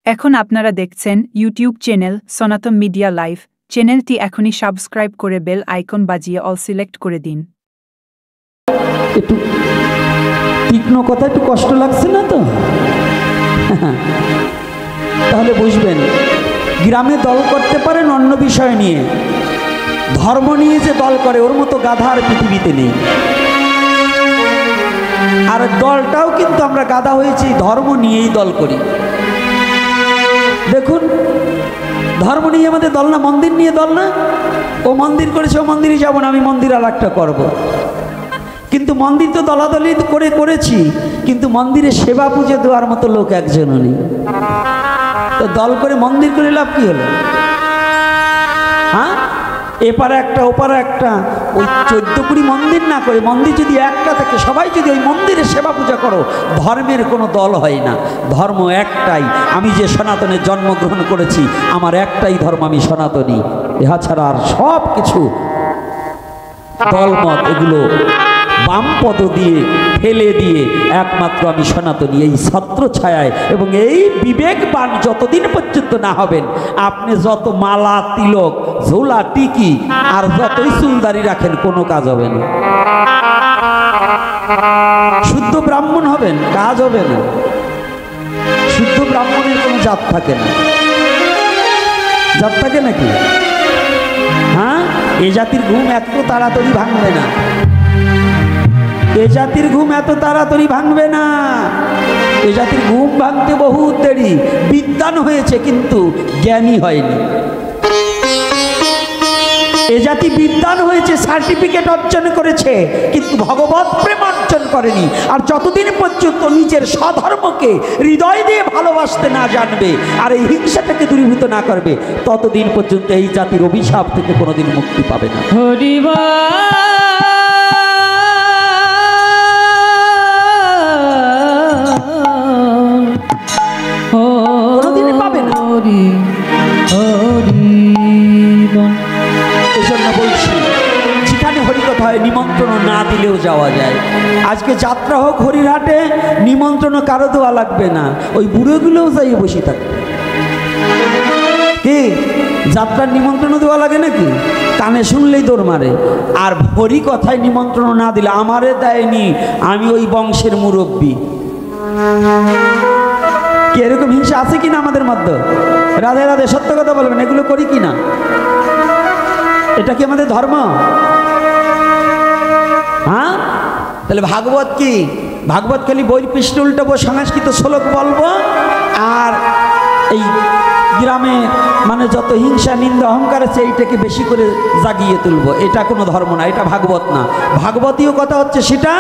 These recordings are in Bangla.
এখন আপনারা দেখছেন ইউটিউব চ্যানেল সনাতন মিডিয়া লাইভ। চ্যানেলটি এখনই সাবস্ক্রাইব করে বেল আইকন বাজিয়ে অল সিলেক্ট করে দিন। একটু তীক্ষ্ণ কথা, একটু কষ্ট লাগছে না তো? তাহলে বুঝবেন, গ্রামে দল করতে পারেন অন্য বিষয় নিয়ে, ধর্ম নিয়ে যে দল করে ওর মতো গাধা আর পৃথিবীতে নেই। আর দলটাও কিন্তু আমরা গাধা হয়েছি, ধর্ম নিয়েই দল করি। দেখুন, ধর্ম নিয়ে আমাদের দল না, মন্দির নিয়ে দল না। ও মন্দির করেছে, ও মন্দিরে যাবো না, আমি মন্দির আর একটা করবো। কিন্তু মন্দির তো দলাদলি করেছি, কিন্তু মন্দিরে সেবা পুজো দেওয়ার মতো লোক একজনও নেই। তো দল করে মন্দির করে লাভ কি হলো? হ্যাঁ, এপারে একটা ওপারে একটা, ওই 14-20 মন্দির না করে মন্দির যদি একটা থাকে, সবাই যদি ওই মন্দিরে সেবা পূজা করো, ধর্মের কোনো দল হয় না। ধর্ম একটাই। আমি যে সনাতনে জন্মগ্রহণ করেছি, আমার একটাই ধর্ম, আমি সনাতনী। ইহা ছাড়া আর সব কিছু দলমত, এগুলো বামপদ দিয়ে ফেলে দিয়ে একমাত্র আমি সনাতনী। এই ছত্র ছায়ায় এবং এই বিবেকবান যতদিন পর্যন্ত না হবেন, আপনি যত মালা তিলক ঝোলা টিকি আর যতই চুলদারি রাখেন, কোনো কাজ হবে না। শুদ্ধ ব্রাহ্মণ হবেন, কাজ হবে না। শুদ্ধ ব্রাহ্মণের কোনো জাত থাকে না। জাত থাকে নাকি? হ্যাঁ, এ জাতির ঘুম এত তাড়াতাড়ি ভাঙবে না। এ জাতির ঘুম এত তাড়াতাড়ি ভাঙবে না। এ জাতির ঘুম ভাঙতে বহুত দেরি। বিদ্বান হয়েছে কিন্তু জ্ঞানী হয়নি। এ জাতি বিদ্বান হয়েছে, সার্টিফিকেট অর্জন করেছে, কিন্তু ভগবত প্রেম অর্জন করেনি। আর যতদিন পর্যন্ত নিজের স্বধর্মকে হৃদয় দিয়ে ভালোবাসতে না জানবে আর এই হিংসাটাকে দূরীভূত না করবে, ততদিন পর্যন্ত এই জাতির অভিশাপ থেকে কোনোদিন মুক্তি পাবে না। কোনোদিনই পাবে না। এজন্য বলছি, যেখানে হরিকথা হয় নিমন্ত্রণ না দিলেও যাওয়া যায়। আজকে যাত্রা হোক হরিরহাটে, নিমন্ত্রণ কারো দেওয়া লাগবে না, ওই বুড়োগুলোও যাই বসে থাকবে। কি যাত্রার নিমন্ত্রণ দেওয়া লাগে নাকি? কানে শুনলেই দৌড় মারে। আর হরিকথায় নিমন্ত্রণ না দিলে, আমারে দেয়নি, আমি ওই বংশের মুরব্বী। কি এরকম হিংসা আছে কিনা আমাদের মধ্যে? রাধে রাধে, সত্য কথা বলবেন, এগুলো করি কিনা? এটা কি আমাদের ধর্ম? হ্যাঁ, তাহলে ভাগবত কি? ভাগবত খালি বই পৃষ্ঠ উল্টাবো, সংস্কৃত শ্লোক বলবো, আর এই গ্রামে মানে যত হিংসা নিন্দা অহংকার আছে, এইটাকে বেশি করে জাগিয়ে তুলবো। এটা কোনো ধর্ম না, এটা ভাগবত না। ভাগবতীয় কথা হচ্ছে সেটা,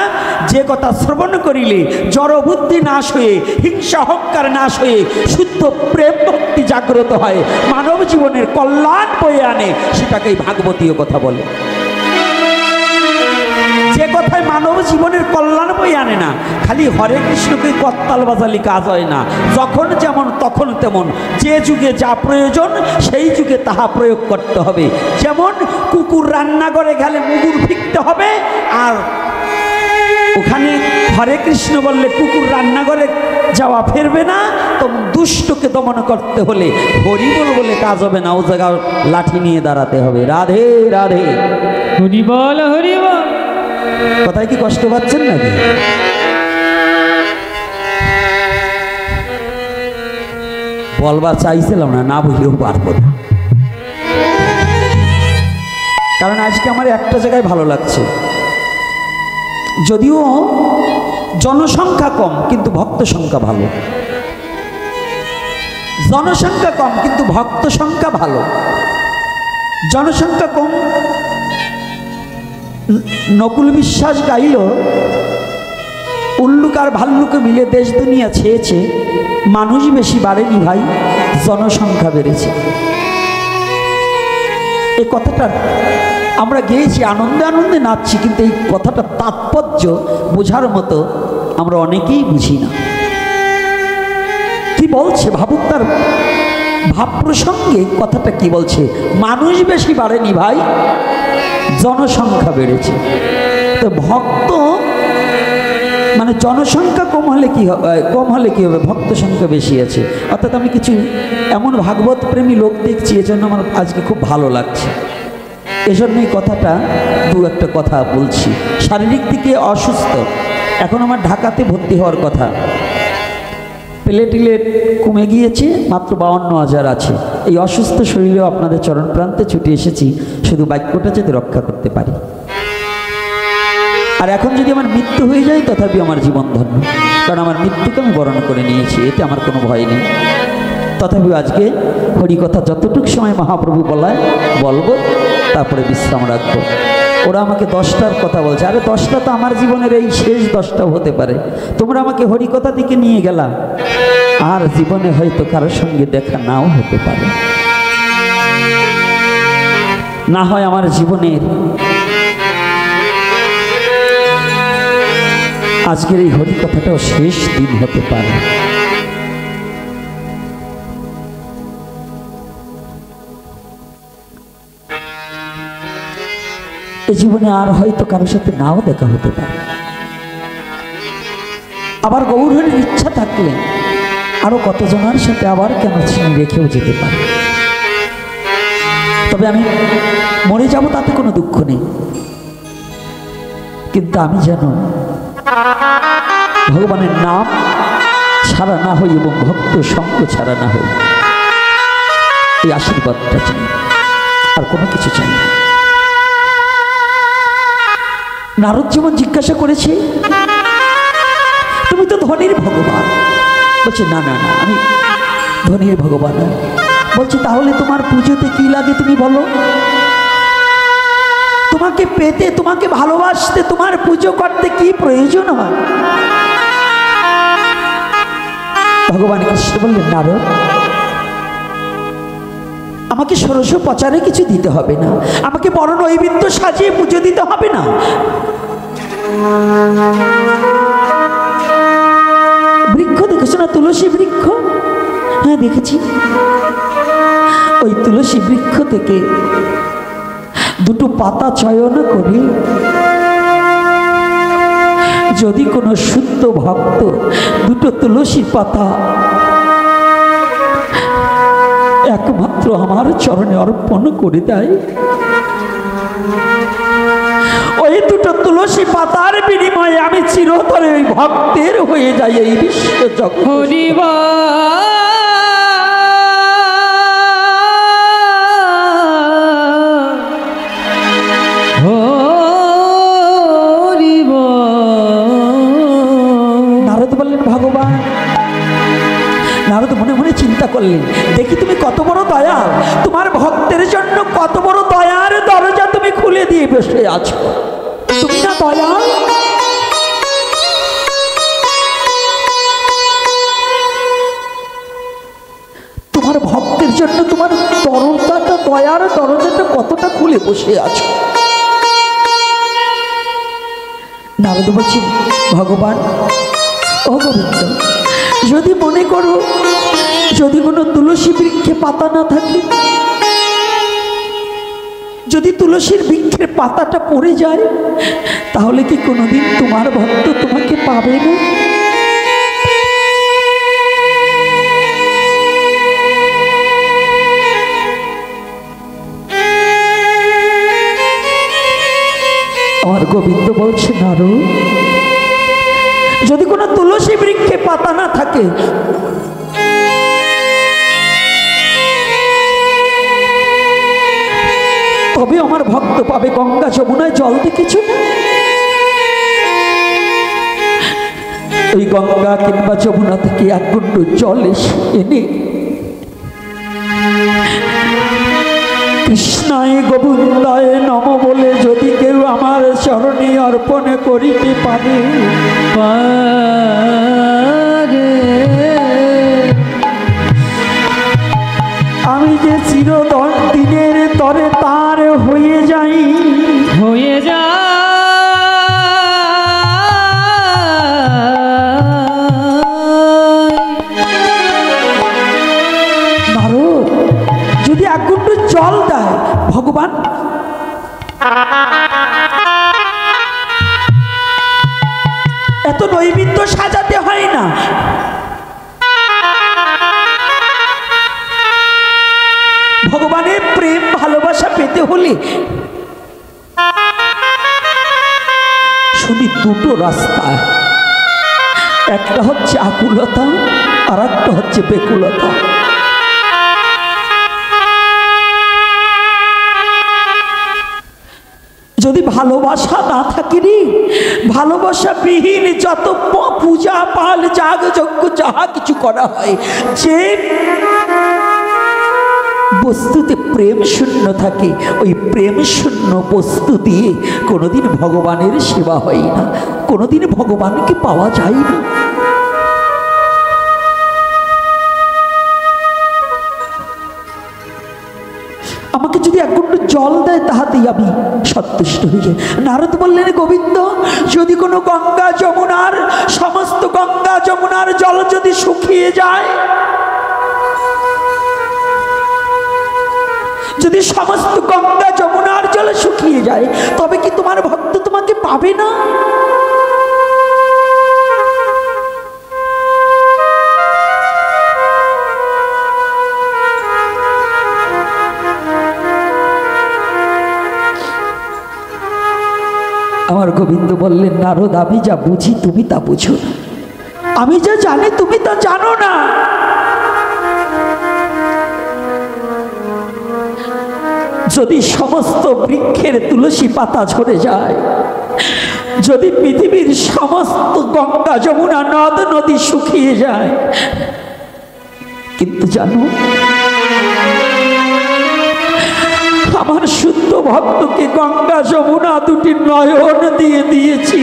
যে কথা শ্রবণ করিলে জড় বুদ্ধি নাশ হয়ে, হিংসা অহংকার নাশ হয়ে শুদ্ধ প্রেম ভক্তি জাগ্রত হয়, মানব জীবনের কল্যাণ বয়ে আনে, সেটাকেই ভাগবতীয় কথা বলে। যে কথায় মানব জীবনের কল্যাণ বই আনে না, খালি হরে কৃষ্ণকে করতাল বাজালি কাজ হয় না। যখন যেমন তখন তেমন, যে যুগে যা প্রয়োজন সেই যুগে তাহা প্রয়োগ করতে হবে। যেমন কুকুর রান্নাঘরে গেলে মুগুর ফিকতে হবে, আর ওখানে হরে কৃষ্ণ বললে কুকুর রান্নাঘরে যাওয়া ফেরবে না। তো দুষ্টকে দমন করতে হলে হরি বল বলে কাজ হবে না, ও জায়গায় লাঠি নিয়ে দাঁড়াতে হবে। রাধে রাধে, হরি বল হরি বল। কথায় কি কষ্ট পাচ্ছেন নাকি? বলবার চাইছিলাম না, না বললেও পারবো না, কারণ আজকে আমার একটা জায়গায় ভালো লাগছে। যদিও জনসংখ্যা কম, কিন্তু ভক্ত সংখ্যা ভালো। জনসংখ্যা কম কিন্তু ভক্ত সংখ্যা ভালো। জনসংখ্যা কম, নকুল বিশ্বাস গাইল, উল্লুক আর ভাল্লুকে মিলে দেশ দুনিয়া ছেয়েছে, মানুষ বেশি বাড়েনি ভাই, জনসংখ্যা বেড়েছে। এই কথাটা আমরা গেয়েছি, আনন্দে আনন্দে নাচছি, কিন্তু এই কথাটা তাৎপর্য বোঝার মতো আমরা অনেকেই বুঝি না। কি বলছে ভাবুক, তার ভাব প্রসঙ্গে কথাটা কি বলছে? মানুষ বেশি বাড়েনি ভাই, জনসংখ্যা বেড়েছে। তো ভক্ত মানে জনসংখ্যা কম হলে কি হবে, ভক্ত সংখ্যা বেশি আছে। অর্থাৎ আমি কিছু এমন ভাগবত প্রেমী লোক দেখছি, এজন্য আমার আজকে খুব ভালো লাগছে। এজন্যই কথাটা একটা কথা বলছি। শারীরিক দিকে অসুস্থ, এখন আমার ঢাকাতে ভর্তি হওয়ার কথা, প্লেটলেট কমে গিয়েছে, মাত্র 52,000 আছে। এই অসুস্থ শরীরেও আপনাদের চরণ প্রান্তে ছুটে এসেছি শুধু বাক্যটা যাতে রক্ষা করতে পারি। আর এখন যদি আমার মৃত্যু হয়ে যায় তথাপি আমার জীবন ধন্য, কারণ আমার মৃত্যুকে আমি বরণ করে নিয়েছি, এতে আমার কোনো ভয় নেই। তথাপি আজকে হরিকথা যতটুকু সময় মহাপ্রভু বলায় বলবো, তারপরে বিশ্রাম রাখবো। ওরা আমাকে 10টার কথা বলছে, আরে 10টা তো আমার জীবনের এই শেষ 10টাও হতে পারে। তোমরা আমাকে হরিকথা দিকে নিয়ে গেলা, আর জীবনে হয়তো কারোর সঙ্গে দেখা নাও হতে পারে, না হয় আমার জীবনের আজকের এই হরিকথাটাও শেষ দিন হতে পারে। এই জীবনে আর হয়তো কারোর সাথে নাও দেখা হতে পারে। আবার গৌরহরির ইচ্ছা থাকলে আরো কতজনের সাথে আবার কেন চিনি রেখেও যেতে পারে। তবে আমি মরে যাব তাতে কোনো দুঃখ নেই, কিন্তু আমি যেন ভগবানের নাম ছাড়া না হই এবং ভক্ত সঙ্গ ছাড়া না হই, এই আশীর্বাদটা চাই, আর কোনো কিছু চাই না। নারদ যেমন জিজ্ঞাসা করেছে, তুমি তো ধনীর ভগবান। বলছে না না না, আমি ধনীর ভগবান। বলছে তাহলে তোমার পুজোতে কি লাগে তুমি বলো? তোমাকে পেতে, তোমাকে ভালোবাসতে, তোমার পুজো করতে কি প্রয়োজন হয়? ভগবান কৃষ্ণ বললেন, নারদ, আমাকে ষোড়শ প্রচারে কিছু দিতে হবে না, আমাকে বড় নৈবেদ্য সাজিয়ে পুজো দিতে হবে না। বৃক্ষ দেখেছো না, তুলসী বৃক্ষ? হ্যাঁ দেখেছি। ওই তুলসী বৃক্ষ থেকে দুটো পাতা চয়ন করে যদি কোনো শুদ্ধ ভক্ত দুটো তুলসী পাতা একমাত্র আমার চরণে অর্পণ করে দেয়, ওই দুটো তুলসী পাতার বিনিময়ে আমি চিরতরে ওই ভক্তের হয়ে যাই এই বিশ্ব জগৎ। নারদ বললেন, ভগবান, নারদ মনে মনে চিন্তা করলেন, দেখি তুমি কত বড় দয়াল, তোমার ভক্তের জন্য কত বড় দয়ার দরজা তুমি খুলে দিয়ে বসে আছো। তুমি না দয়াল? তোমার ভক্তের জন্য তোমার দরজাটা, দয়ার দরজাটা কতটা খুলে বসে আছো। নারদ বলছি, ভগবান, ও গোবিন্দ, যদি মনে করো যদি কোনো তুলসী বৃক্ষে পাতা না থাকে, যদি তুলসীর বৃক্ষের পাতাটা পড়ে যায়, তাহলে কি কোনোদিন তোমার ভক্ত তোমাকে পাবে না? আমার গোবিন্দ বলছে, নারদ, যদি কোনো তুলসী বৃক্ষে পাতা না থাকে, তবে আমার ভক্ত পাবে গঙ্গা যমুনায় জল। দেখেছ না, ওই গঙ্গা কিংবা যমুনা থেকে এক কুণ্ড জল এনে কৃষ্ণায় গোবিন্দায় নম বলে যদি কেউ আমার চরণে অর্পণ করিতে পারে, আমি যে চিরদিনের তরে তার হয়ে যাই, হয়ে যাই। নারদ যদি এক গুণ্ড জল দেয়, ভগবান এত নৈবেদ্য সাজাতে হয় না। ভগবানের প্রেম ভালোবাসা পেতে হলে শুধু দুটো রাস্তা, একটা হচ্ছে আকুলতা আর একটা হচ্ছে বেকুলতা। যদি ভালোবাসা না থাকে রে, ভালোবাসা বিহীন যত পূজা পাল যাগ যজ্ঞ যাহা কিছু করা হয়, যে বস্তুতে প্রেম শূন্য থাকে, ওই প্রেম শূন্য বস্তু দিয়ে কোনোদিন ভগবানের সেবা হয় না, কোনোদিন ভগবানকে পাওয়া যায় না। আমাকে যদি এক ঘন্টা জল দেয় তাহাতেই আমি সন্তুষ্ট হয়ে যাই। নারদ বললেন, গোবিন্দ, যদি কোনো গঙ্গা যমুনার সমস্ত গঙ্গা যমুনার জল যদি শুকিয়ে যায়, যদি সমস্ত গঙ্গা যমুনার জল শুকিয়ে যায়, তবে কি তোমার ভক্ত তোমাকে পাবে না? আমার গোবিন্দ বললেন, নারদ, আমি যা বুঝি তুমি তা বুঝো না, আমি যা জানি তুমি তা জানো না। যদি সমস্ত বৃক্ষের তুলসী পাতা ঝরে যায়, যদি পৃথিবীর সমস্ত গঙ্গা যমুনা নদ নদী শুকিয়ে যায়, কিন্তু জানো, আমার শুদ্ধ ভক্তকে গঙ্গা যমুনা দুটি নয়ন দিয়ে দিয়েছি।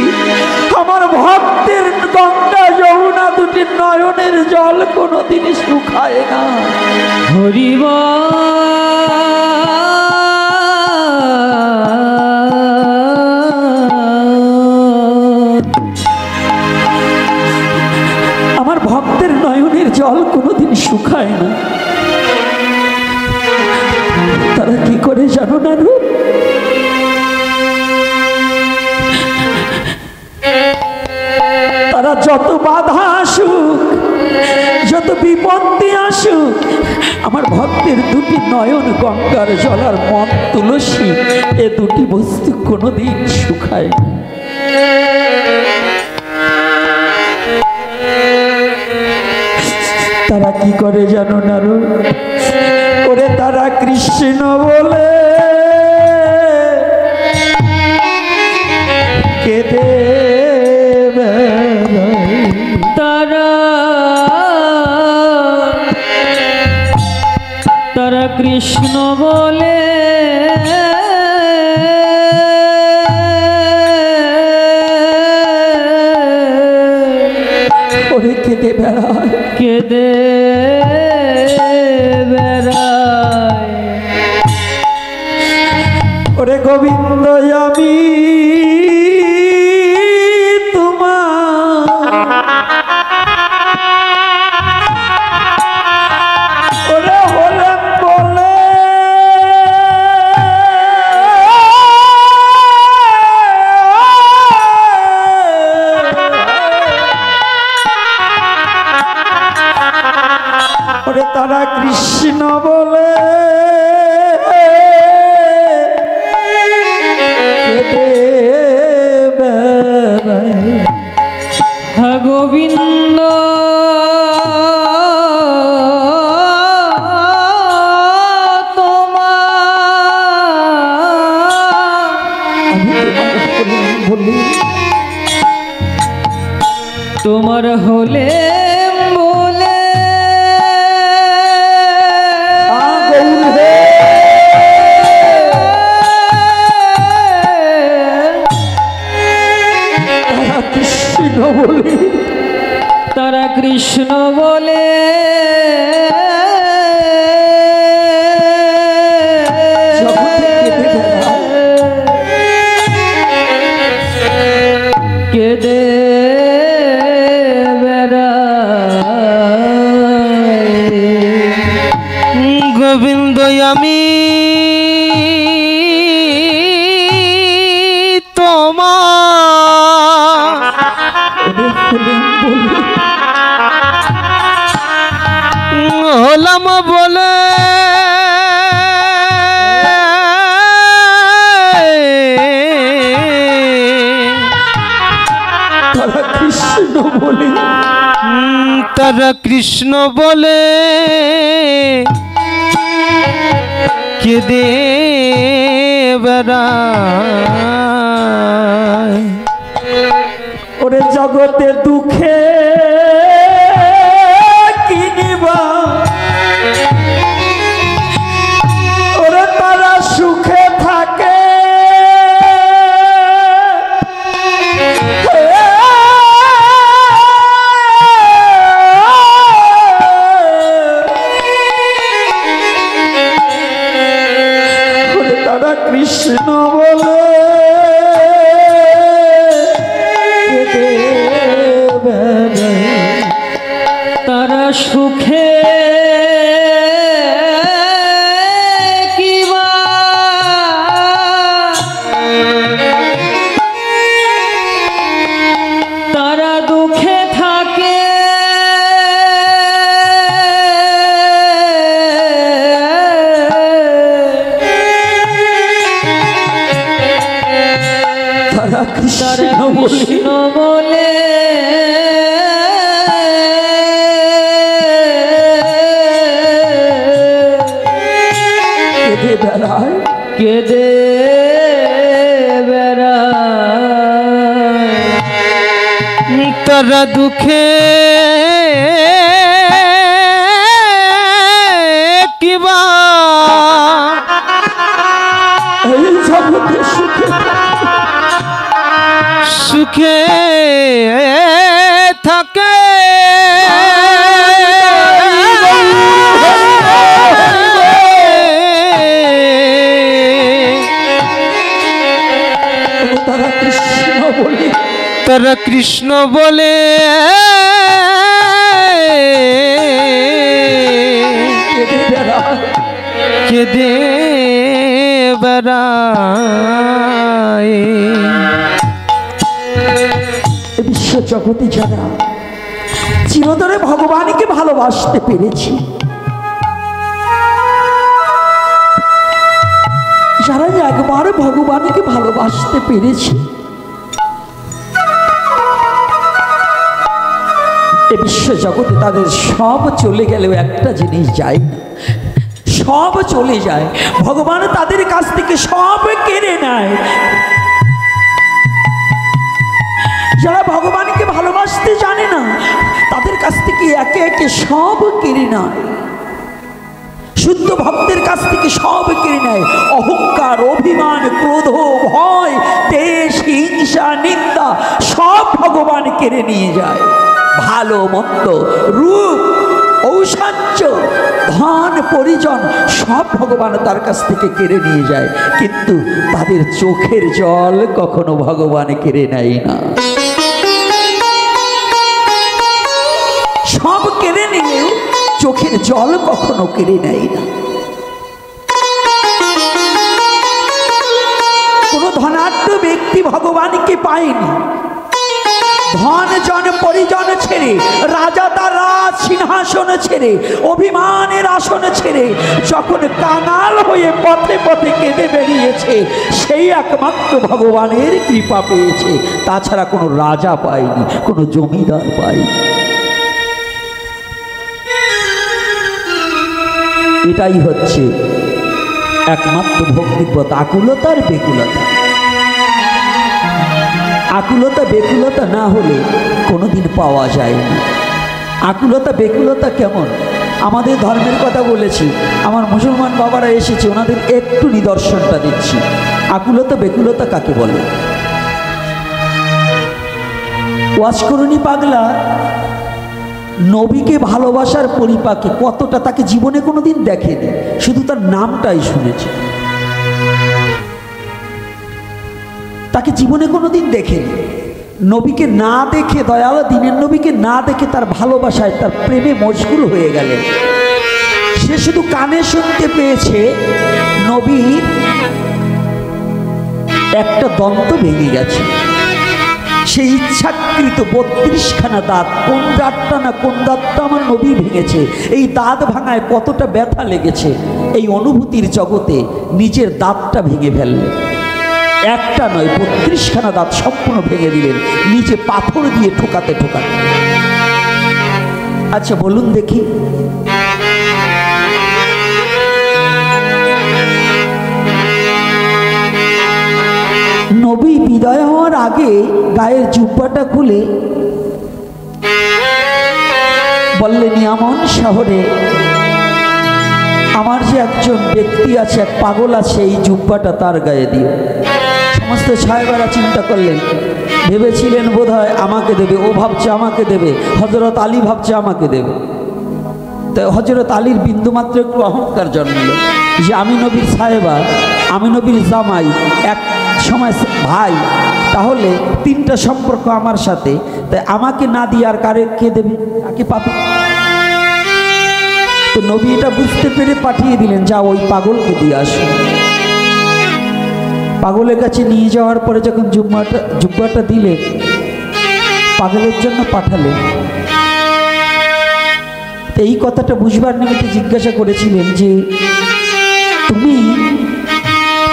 আমার ভক্তের গঙ্গা যমুনা দুটি নয়নের জল কোনোদিন শুকায় না। হরিব আমার ভক্তের নয়নের জল কোনোদিন শুকায় না। তারা কি করে জানো না? তারা যত বাধা আসুক, যত বিপত্তি আসুক, আমার ভক্তের দুটি নয়ন গঙ্গার জল আর মন তুলসী, এ দুটি বস্তু কোনোদিন শুকায় না। তারা কি করে জানো না? ওরে তারা কৃষ্ণ বলে কেঁদে তারা কৃষ্ণ বলে ওরে কেঁদে বেড়ায়, কেঁদে বেড়ায়। ওরে গোবিন্দ, আমি তোমার ওরে হলেন বলে ওরে তারা কৃষ্ণ বলে গোবিন্দ তোমার হলে বলে কৃষ্ণ বলে তারা কৃষ্ণ বলে কেঁদে বেড়ায়। গোবিন্দ, আমি তোমার নাম বলে তারা কৃষ্ণ বলে তারা কৃষ্ণ বলে কেঁদে বেড়ায়। ওরে জগতে দুঃখে কিনিবা ওরে তারা সুখে থাকে ওরে তারা কৃষ্ণ বলে তারা সুখে কিবা তারা দুঃখে থাকে তারা তারা কৃষ্ণ কৃষ্ণ বলে কেঁদে বেড়ায় কেঁদে বেড়ায়। তারা দুঃখে কিবা এই জগতে সুখে সুখে থাকে তারা কৃষ্ণ বলে তারা কৃষ্ণ বলে কেঁদে বেড়ায় কেঁদে বেড়ায়। এ বিশ্ব জগতে যারা চিরতরে ভগবানকে ভালোবাসতে পেরেছি, যারা একবার ভগবানকে ভালোবাসতে পেরেছি, এ বিশ্ব জগতে তাদের সব চলে গেলেও একটা জিনিস যায় না, সব চলে যায়। ভগবান তাদের কাছ থেকে সব কেড়ে নেয়। যারা ভগবানকে ভালোবাসতে জানে না, তাদের কাছ থেকে একে একে সব কেড়ে নেয়। শুদ্ধ ভক্তের কাছ থেকে সব কেড়ে নেয়। অহংকার, অভিমান, ক্রোধ, ভয়, দেশ, হিংসা, নিন্দা সব ভগবান কেড়ে নিয়ে যায়। ভালো মন্দ, রূপ, ঔষাজ্য, ধন, পরিজন সব ভগবান তার কাছ থেকে কেড়ে নিয়ে যায়, কিন্তু তাদের চোখের জল কখনো ভগবান কেড়ে নেয় না। সব কেড়ে নিলেও চোখের জল কখনো কেড়ে নেয় না। কোন ধনাঢ্য ব্যক্তি ভগবানকে পায়নি। ধন জন পরিজন ছেড়ে, রাজা তার রাজ সিংহাসন ছেড়ে, অভিমানের আসন ছেড়ে যখন কাঙাল হয়ে পথে পথে কেঁদে বেরিয়েছে, সেই একমাত্র ভগবানের কৃপা পেয়েছে। তাছাড়া কোনো রাজা পায়নি, কোনো জমিদার পায়নি। এটাই হচ্ছে একমাত্র ভক্তির পথ। আকুলতার বেকুলতা, আকুলতা বেকুলতা না হলে কোনোদিন পাওয়া যায় না। আকুলতা বেকুলতা কেমন? আমাদের ধর্মের কথা বলেছি, আমার মুসলমান বাবারা এসেছে, ওনাদের একটু নিদর্শনটা দিচ্ছি। আকুলতা বেকুলতা কাকে বলে? ওয়াজ করুনি পাগলা নবীকে ভালোবাসার পরিপাকে কতটা, তাকে জীবনে কোনোদিন দেখেনি, শুধু তার নামটাই শুনেছে। তাকে জীবনে কোনোদিন দেখেনি। নবীকে না দেখে, দয়াল দিনের নবীকে না দেখে তার ভালোবাসায়, তার প্রেমে মশগুল হয়ে গেলেন। সে শুধু কানে শুনতে পেয়েছে নবীর একটা দন্ত ভেঙে গেছে, সেই ইচ্ছাকৃত 32খানা দাঁত, কোন দাঁতটা না কোন দাঁতটা আমার নবী ভেঙেছে, এই দাঁত ভাঙায় কতটা ব্যথা লেগেছে, এই অনুভূতির জগতে নিজের দাঁতটা ভেঙে ফেললেন। একটা নয়, 32খানা দাঁত সম্পূর্ণ ভেঙে দিলেন নিচে পাথর দিয়ে ঠোকাতে ঠোকাতে। আচ্ছা বলুন দেখি, নবী বিদায় হওয়ার আগে গায়ের জুব্বাটা খুলে বললেন, ইয়ামান শহরে আমার যে একজন ব্যক্তি আছে, এক পাগল আছে, এই জুব্বাটা তার গায়ে দিও। সমস্ত সাহেবারা চিন্তা করলেন, ভেবেছিলেন বোধহয় আমাকে দেবে, ও ভাবছে আমাকে দেবে, হযরত আলী ভাবছে আমাকে দেবে। তাই হযরত আলীর বিন্দুমাত্র একটু অহংকার জন্মল যে আমি নবীর সাহেবা, আমি নবীর জামাই, এক সময় ভাই, তাহলে 3টা সম্পর্ক আমার সাথে, তাই আমাকে না দিয়ে আর কারে কে দেবে, কাকে পাবে? তো নবী এটা বুঝতে পেরে পাঠিয়ে দিলেন, যা ওই পাগলকে দিয়ে আসো। পাগলের কাছে নিয়ে যাওয়ার পরে যখন জুব্বাটা দিলে, পাগলের জন্য পাঠালেন। এই কথাটা বুঝবার নিমিত্তে জিজ্ঞাসা করেছিলেন যে তুমি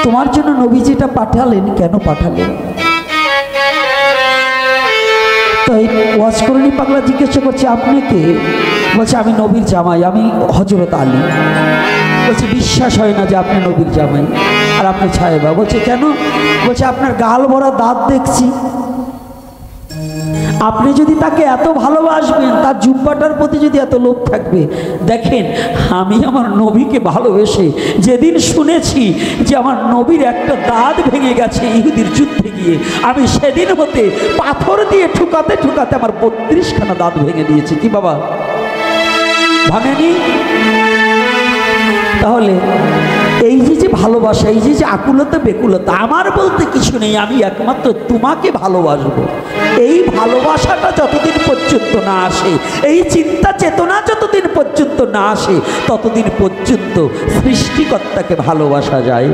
তোমার জন্য নবী যেটা পাঠালেন কেন পাঠালেন? তাই ওয়াজ করেনি পাগলা জিজ্ঞাসা করছে আপনি কে? বলছে আমি নবীর জামাই, আমি হযরত আলী। বলছে বিশ্বাস হয় না যে আপনি নবীর জামাই আর আপনি সাহেবা। বলছে কেন? বলছে আপনার গাল ভরা দাঁত দেখছি, আপনি যদি তাকে এত ভালোবাসবেন, তার জুব্বাটার প্রতি যদি এত লোভ থাকবে, দেখেন আমি আমার নবীকে ভালোবেসে যেদিন শুনেছি যে আমার নবীর একটা দাঁত ভেঙে গেছে ইহুদির যুদ্ধে গিয়ে, আমি সেদিন হতে পাথর দিয়ে ঠুকাতে ঠুকাতে আমার 32খানা দাঁত ভেঙে দিয়েছি। কি বাবা ভাঙেনি? তাহলে এই যে ভালোবাসা, এই যে আকুলতা বেকুলতা, আমার বলতে কিছু নেই, আমি একমাত্র তোমাকে ভালোবাসবো, এই ভালোবাসাটা যতদিন পর্যন্ত না আসে, এই চিন্তা চেতনা যতদিন পর্যন্ত না আসে, ততদিন পর্যন্ত সৃষ্টিকর্তাকে ভালোবাসা যায়।